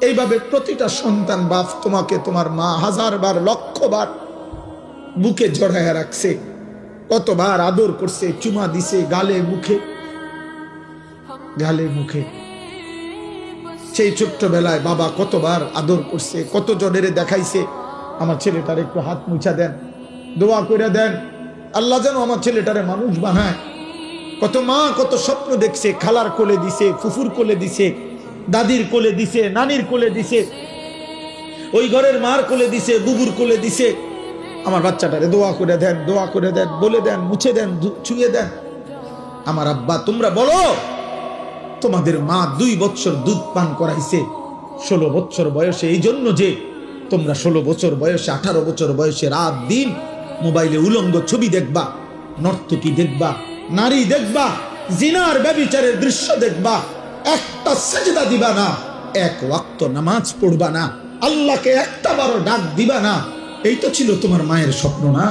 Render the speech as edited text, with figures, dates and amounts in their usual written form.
এইভাবে প্রতিটা সন্তান বাপ তোমাকে তোমার মা হাজারবার লক্ষবার বুকে জড়াইয়া রাখছে, কতবার আদর করছে, চুমা দিছে গালে মুখে, গালে মুখে। সেই ছোট্টবেলায় বাবা কতবার আদর করছে, কত জনের দেখাইছে আমার ছেলেটার একটু হাত মুছা দেন, দোয়া করে দেন, আল্লাহ যেন আমার ছেলেটারে মানুষ বানায়। কত মা কত স্বপ্ন দেখছে, খালার কোলে দিছে, ফুফুর কোলে দিছে, দাদির কোলে দিছে, নানির কোলে দিছে, ওই ঘরের মার কোলে দিছে, বুবুর কোলে দিছে। আমার বাচ্চাটারে দোয়া করে দেন, দোয়া করে দেন, বলে দেন, মুছে দেন, ছুঁয়ে দেন। আমার আব্বা তোমরা বলো, তোমাদের মা 2 বছর দুধ পান করাইছে 16 বছর বয়সে, এই জন্য যে তোমরা 16 বছর বয়সে 18 বছর বয়সে রাত দিন মোবাইলে উলঙ্গ ছবি দেখবা, নর্তকী দেখবা, নারী দেখবা, জিনার ব্যভিচারের দৃশ্য দেখবা, একটা সেজদা দিবা না, 1 ওয়াক্ত নামাজ পড়বা না, আল্লাহকে একটা বারও ডাক দিবা না। এই তো ছিল তোমার মায়ের স্বপ্ন না?